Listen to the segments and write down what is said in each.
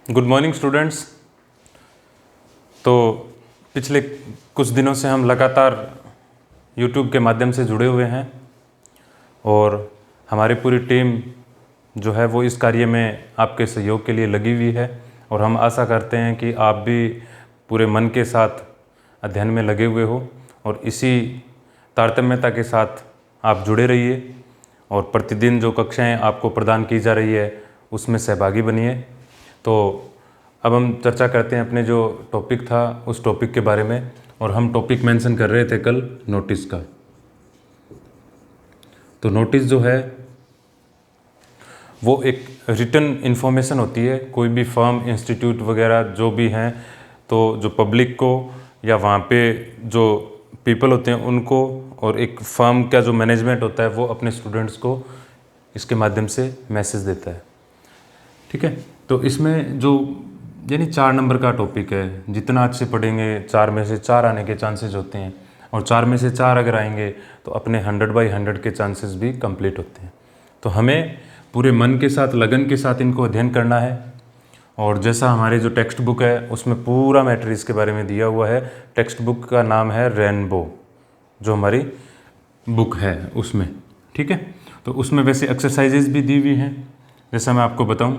Good morning students. तो पिछले कुछ दिनों से हम लगातार यूट्यूब के माध्यम से जुड़े हुए हैं और हमारी पूरी टीम जो है वो इस कार्य में आपके सहयोग के लिए लगी हुई है और हम आशा करते हैं कि आप भी पूरे मन के साथ अध्ययन में लगे हुए हो और इसी तारतम्यता के साथ आप जुड़े रहिए और प्रतिदिन जो कक्षाएं आपको प्रदान की जा रही है उसमें सहभागी बनिए। तो अब हम चर्चा करते हैं अपने जो टॉपिक था उस टॉपिक के बारे में, और हम टॉपिक मेंशन कर रहे थे कल नोटिस का। तो नोटिस जो है वो एक रिटन इन्फॉर्मेशन होती है। कोई भी फर्म, इंस्टीट्यूट वगैरह जो भी हैं, तो जो पब्लिक को या वहाँ पे जो पीपल होते हैं उनको, और एक फर्म का जो मैनेजमेंट होता है वो अपने स्टूडेंट्स को इसके माध्यम से मैसेज देता है। ठीक है, तो इसमें जो यानी 4 नंबर का टॉपिक है, जितना अच्छे पढ़ेंगे 4 में से 4 आने के चांसेस होते हैं, और 4 में से 4 अगर आएंगे तो अपने 100/100 के चांसेस भी कंप्लीट होते हैं। तो हमें पूरे मन के साथ, लगन के साथ इनको अध्ययन करना है। और जैसा हमारे जो टेक्स्ट बुक है उसमें पूरा मैटर इसके बारे में दिया हुआ है। टेक्स्ट बुक का नाम है रेनबो, जो हमारी बुक है उसमें। ठीक है, तो उसमें वैसे एक्सरसाइजेज भी दी हुई हैं। जैसा मैं आपको बताऊं,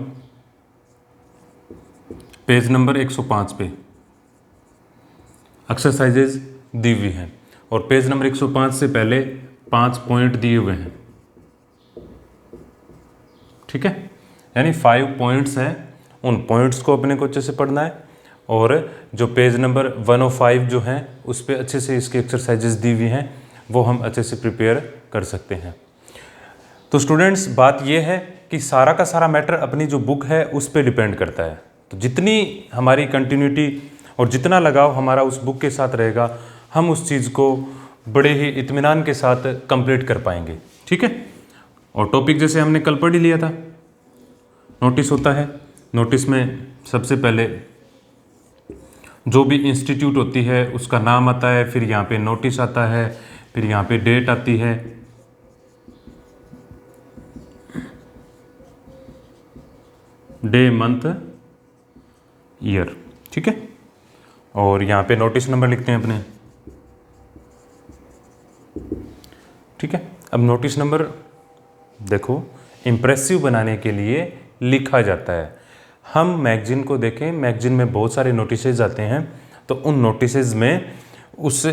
पेज नंबर 105 पे एक्सरसाइजेज दी हुई हैं, और पेज नंबर 105 से पहले 5 पॉइंट दिए हुए हैं। ठीक है, यानी 5 पॉइंट्स हैं, उन पॉइंट्स को अपने को अच्छे से पढ़ना है। और जो पेज नंबर 105 जो हैं उस पर अच्छे से इसकी एक्सरसाइजेज दी हुई हैं, वो हम अच्छे से प्रिपेयर कर सकते हैं। तो स्टूडेंट्स, बात ये है कि सारा का सारा मैटर अपनी जो बुक है उस पर डिपेंड करता है। तो जितनी हमारी कंटिन्यूटी और जितना लगाव हमारा उस बुक के साथ रहेगा, हम उस चीज़ को बड़े ही इत्मीनान के साथ कंप्लीट कर पाएंगे। ठीक है, और टॉपिक जैसे हमने कल पढ़ ही लिया था, नोटिस होता है। नोटिस में सबसे पहले जो भी इंस्टीट्यूट होती है उसका नाम आता है, फिर यहाँ पे नोटिस आता है, फिर यहाँ पे डेट आती है, डे, मंथ, ईयर। ठीक है, और यहाँ पे नोटिस नंबर लिखते हैं अपने। ठीक है, अब नोटिस नंबर देखो इम्प्रेसिव बनाने के लिए लिखा जाता है। हम मैगजीन को देखें, मैगजीन में बहुत सारे नोटिसेज आते हैं, तो उन नोटिसेज में उस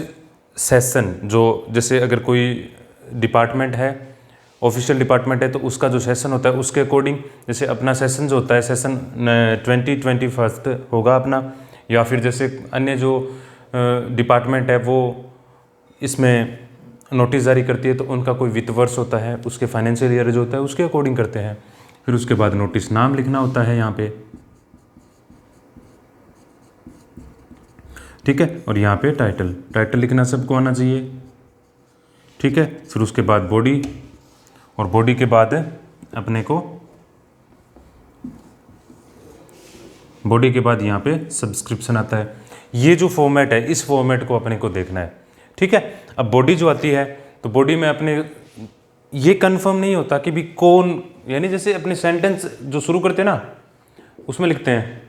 सेशन जो, जैसे अगर कोई डिपार्टमेंट है, ऑफिशियल डिपार्टमेंट है, तो उसका जो सेशन होता है उसके अकॉर्डिंग, जैसे अपना सेशन जो होता है, सेशन 2021 होगा अपना, या फिर जैसे अन्य जो डिपार्टमेंट है वो इसमें नोटिस जारी करती है तो उनका कोई वित्त वर्ष होता है, उसके फाइनेंशियल ईयर जो होता है उसके अकॉर्डिंग करते हैं। फिर उसके बाद नोटिस नाम लिखना होता है यहाँ पे। ठीक है, और यहाँ पे टाइटल लिखना सबको आना चाहिए। ठीक है, फिर उसके बाद बॉडी, और बॉडी के बाद अपने को बॉडी के बाद यहाँ पे सब्सक्रिप्शन आता है। ये जो फॉर्मेट है, इस फॉर्मेट को अपने को देखना है। ठीक है, अब बॉडी जो आती है, तो बॉडी में अपने ये कंफर्म नहीं होता कि भी कौन, यानी जैसे अपने सेंटेंस जो शुरू करते हैं ना, उसमें लिखते हैं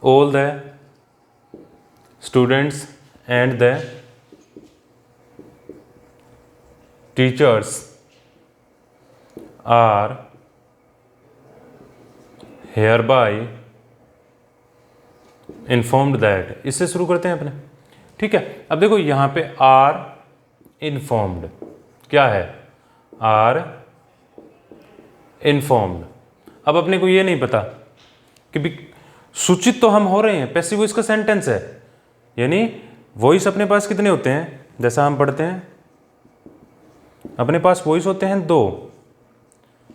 all the students and the teachers are hereby informed that, इससे शुरू करते हैं अपने। ठीक है, अब देखो यहाँ पे आर इन्फॉर्म्ड क्या है, आर इन्फॉर्म्ड। अब अपने को ये नहीं पता कि भी सूचित तो हम हो रहे हैं, पैसिव वॉइस का सेंटेंस है, यानी वॉइस अपने पास कितने होते हैं, जैसा हम पढ़ते हैं अपने पास वॉइस होते हैं 2।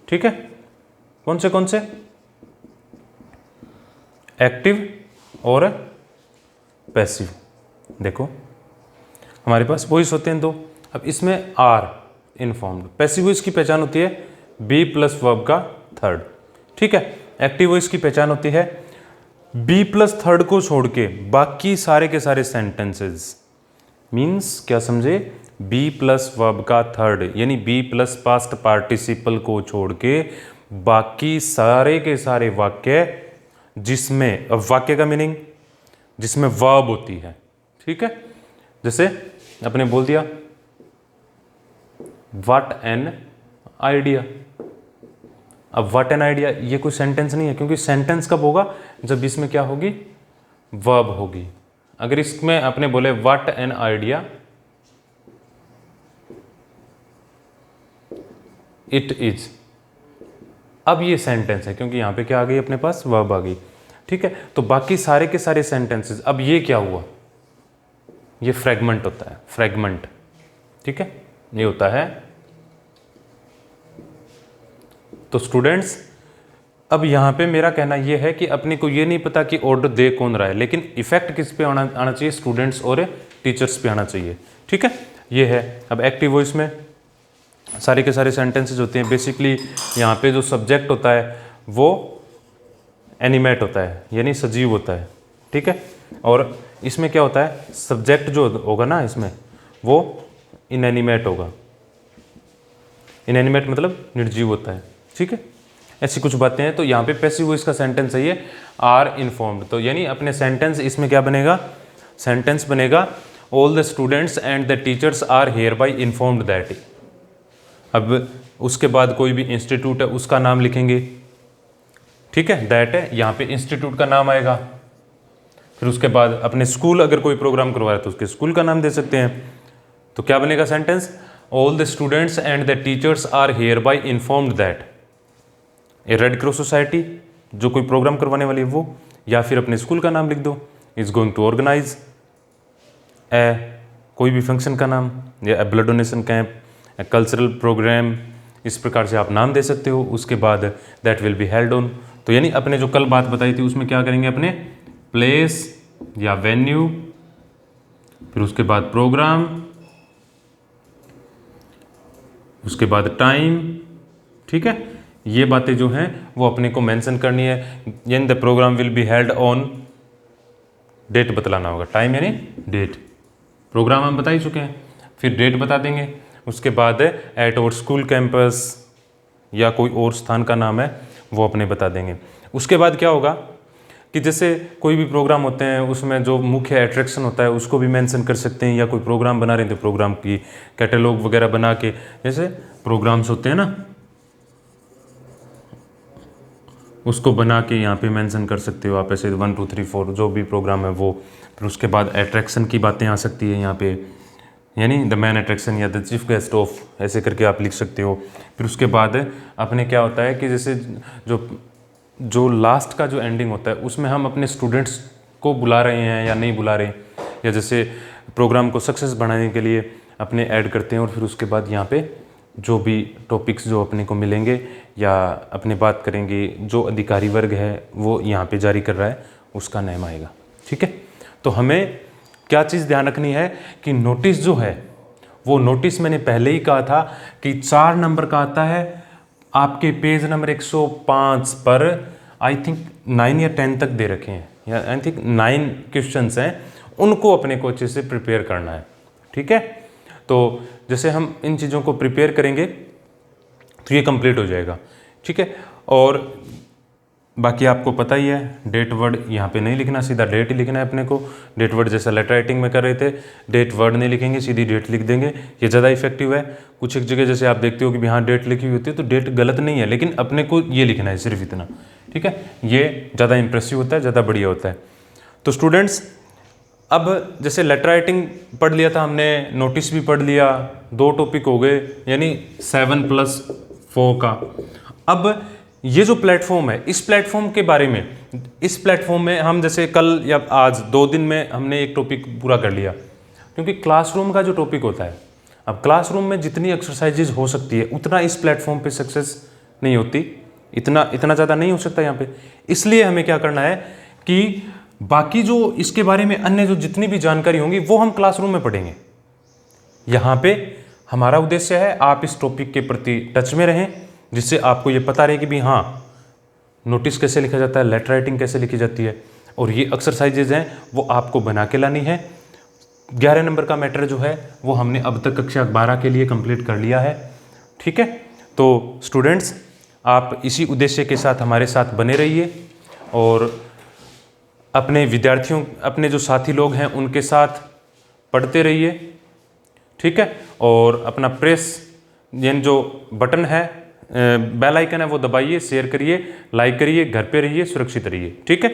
ठीक है, कौन से एक्टिव और पैसिव। देखो हमारे पास वॉइस होते हैं 2। अब इसमें आर इन्फॉर्म्ड, पैसिव वॉइस की पहचान होती है बी प्लस वर्ब का थर्ड। ठीक है, एक्टिव वॉइस की पहचान होती है बी प्लस थर्ड को छोड़ के बाकी सारे के सारे सेंटेंसेस। मीन्स क्या समझे, बी प्लस वर्ब का थर्ड, यानी बी प्लस पास्ट पार्टिसिपल को छोड़ के बाकी सारे के सारे वाक्य जिसमें, अब वाक्य का मीनिंग जिसमें वर्ब होती है, ठीक है। जैसे अपने बोल दिया व्हाट एन आइडिया। अब व्हाट एन आइडिया ये कोई सेंटेंस नहीं है, क्योंकि सेंटेंस कब होगा, जब इसमें क्या होगी, वर्ब होगी। अगर इसमें अपने बोले what an idea it is, अब ये सेंटेंस है, क्योंकि यहां पे क्या आ गई अपने पास, वर्ब आ गई, ठीक है। तो बाकी सारे के सारे सेंटेंसेस, अब ये क्या हुआ, ये फ्रेगमेंट होता है, फ्रेगमेंट, ठीक है, ये होता है। तो स्टूडेंट्स अब यहां पे मेरा कहना यह है कि अपने को ये नहीं पता कि ऑर्डर दे कौन रहा है, लेकिन इफेक्ट किस पे आना चाहिए, स्टूडेंट्स और टीचर्स पे आना चाहिए, ठीक है। ये है। अब एक्टिव वॉइस में सारे के सारे सेंटेंसेस होते हैं। बेसिकली यहाँ पे जो सब्जेक्ट होता है वो एनिमेट होता है, यानी सजीव होता है, ठीक है। और इसमें क्या होता है, सब्जेक्ट जो होगा ना इसमें वो इनएनिमेट होगा। इनएनिमेट मतलब निर्जीव होता है, ठीक है। ऐसी कुछ बातें हैं। तो यहाँ पे पैसिव वॉइस का सेंटेंस है ये, आर इन्फॉर्म्ड। तो यानी अपने सेंटेंस इसमें क्या बनेगा, सेंटेंस बनेगा all the students and the teachers are hereby informed that. अब उसके बाद कोई भी इंस्टीट्यूट है उसका नाम लिखेंगे, ठीक है, दैट है, यहाँ पे इंस्टीट्यूट का नाम आएगा। फिर उसके बाद अपने स्कूल अगर कोई प्रोग्राम करवा रहा है तो उसके स्कूल का नाम दे सकते हैं। तो क्या बनेगा sentence, all the students and the teachers are hereby informed that a red cross society, जो कोई प्रोग्राम करवाने वाली है वो, या फिर अपने स्कूल का नाम लिख दो, is going to organise a कोई भी फंक्शन का नाम, या blood donation camp, cultural programme, इस प्रकार से आप नाम दे सकते हो। उसके बाद that will be held on, तो यानी अपने जो कल बात बताई थी उसमें क्या करेंगे, अपने प्लेस या वेन्यू, फिर उसके बाद प्रोग्राम, उसके बाद टाइम, ठीक है। ये बातें जो हैं वो अपने को मेंशन करनी है। यानी the programme will be held on, date बतलाना होगा, टाइम यानी डेट, प्रोग्राम हम बता ही चुके हैं, फिर डेट बता देंगे। उसके बाद एट और स्कूल कैंपस या कोई और स्थान का नाम है वो अपने बता देंगे। उसके बाद क्या होगा कि जैसे कोई भी प्रोग्राम होते हैं उसमें जो मुख्य अट्रैक्शन होता है उसको भी मेंशन कर सकते हैं, या कोई प्रोग्राम बना रहे हैं तो प्रोग्राम की कैटलॉग वगैरह बना के, जैसे प्रोग्राम्स होते हैं ना उसको बना के यहाँ पे मेंशन कर सकते हो आप, ऐसे 1 2 3 4 जो भी प्रोग्राम है वो। फिर उसके बाद अट्रैक्शन की बातें आ सकती है यहाँ पे, यानी द मैन अट्रैक्शन या द चीफ गेस्ट ऑफ, ऐसे करके आप लिख सकते हो। फिर उसके बाद अपने क्या होता है कि जैसे जो लास्ट का जो एंडिंग होता है उसमें हम अपने स्टूडेंट्स को बुला रहे हैं या नहीं बुला रहे, या जैसे प्रोग्राम को सक्सेस बनाने के लिए अपने ऐड करते हैं। और फिर उसके बाद यहाँ पे जो भी टॉपिक्स जो अपने को मिलेंगे या अपने बात करेंगे, जो अधिकारी वर्ग है वो यहाँ पे जारी कर रहा है उसका नाम आएगा, ठीक है। तो हमें क्या चीज़ ध्यान रखनी है कि नोटिस जो है वो नोटिस मैंने पहले ही कहा था कि 4 नंबर का आता है आपके पेज नंबर 105 पर। आई थिंक 9 या 10 तक दे रखे हैं, या आई थिंक 9 क्वेश्चंस हैं, उनको अपने को अच्छे से प्रिपेयर करना है, ठीक है। तो जैसे हम इन चीज़ों को प्रिपेयर करेंगे तो ये कंप्लीट हो जाएगा, ठीक है। और बाकी आपको पता ही है, डेट वर्ड यहाँ पे नहीं लिखना, सीधा डेट ही लिखना है अपने को। डेट वर्ड जैसा लेटर राइटिंग में कर रहे थे, डेट वर्ड नहीं लिखेंगे, सीधी डेट लिख देंगे, ये ज़्यादा इफेक्टिव है। कुछ एक जगह जैसे आप देखते हो कि हाँ डेट लिखी हुई होती है, तो डेट गलत नहीं है, लेकिन अपने को ये लिखना है सिर्फ इतना, ठीक है। ये ज़्यादा इंप्रेसिव होता है, ज़्यादा बढ़िया होता है। तो स्टूडेंट्स अब जैसे लेटर राइटिंग पढ़ लिया था हमने, नोटिस भी पढ़ लिया, 2 टॉपिक हो गए, यानी 7+4 का। अब ये जो प्लेटफॉर्म है, इस प्लेटफॉर्म के बारे में, इस प्लेटफॉर्म में हम जैसे कल या आज 2 दिन में हमने एक टॉपिक पूरा कर लिया, क्योंकि क्लासरूम का जो टॉपिक होता है, अब क्लासरूम में जितनी एक्सरसाइजेज हो सकती है उतना इस प्लेटफॉर्म पे सक्सेस नहीं होती, इतना ज़्यादा नहीं हो सकता यहाँ पे। इसलिए हमें क्या करना है कि बाकी जो इसके बारे में अन्य जो जितनी भी जानकारी होंगी वो हम क्लासरूम में पढ़ेंगे। यहाँ पे हमारा उद्देश्य है आप इस टॉपिक के प्रति टच में रहें, जिससे आपको ये पता रहे कि भी हाँ नोटिस कैसे लिखा जाता है, लेटर राइटिंग कैसे लिखी जाती है, और ये एक्सरसाइजेज हैं वो आपको बना के लानी है। 11 नंबर का मैटर जो है वो हमने अब तक कक्षा 12 के लिए कंप्लीट कर लिया है, ठीक है। तो स्टूडेंट्स आप इसी उद्देश्य के साथ हमारे साथ बने रहिए और अपने विद्यार्थियों, अपने जो साथी लोग हैं उनके साथ पढ़ते रहिए, ठीक है। और अपना प्रेस यानी जो बटन है, बेल आइकन है, वो दबाइए, शेयर करिए, लाइक करिए, घर पे रहिए, सुरक्षित रहिए, ठीक है।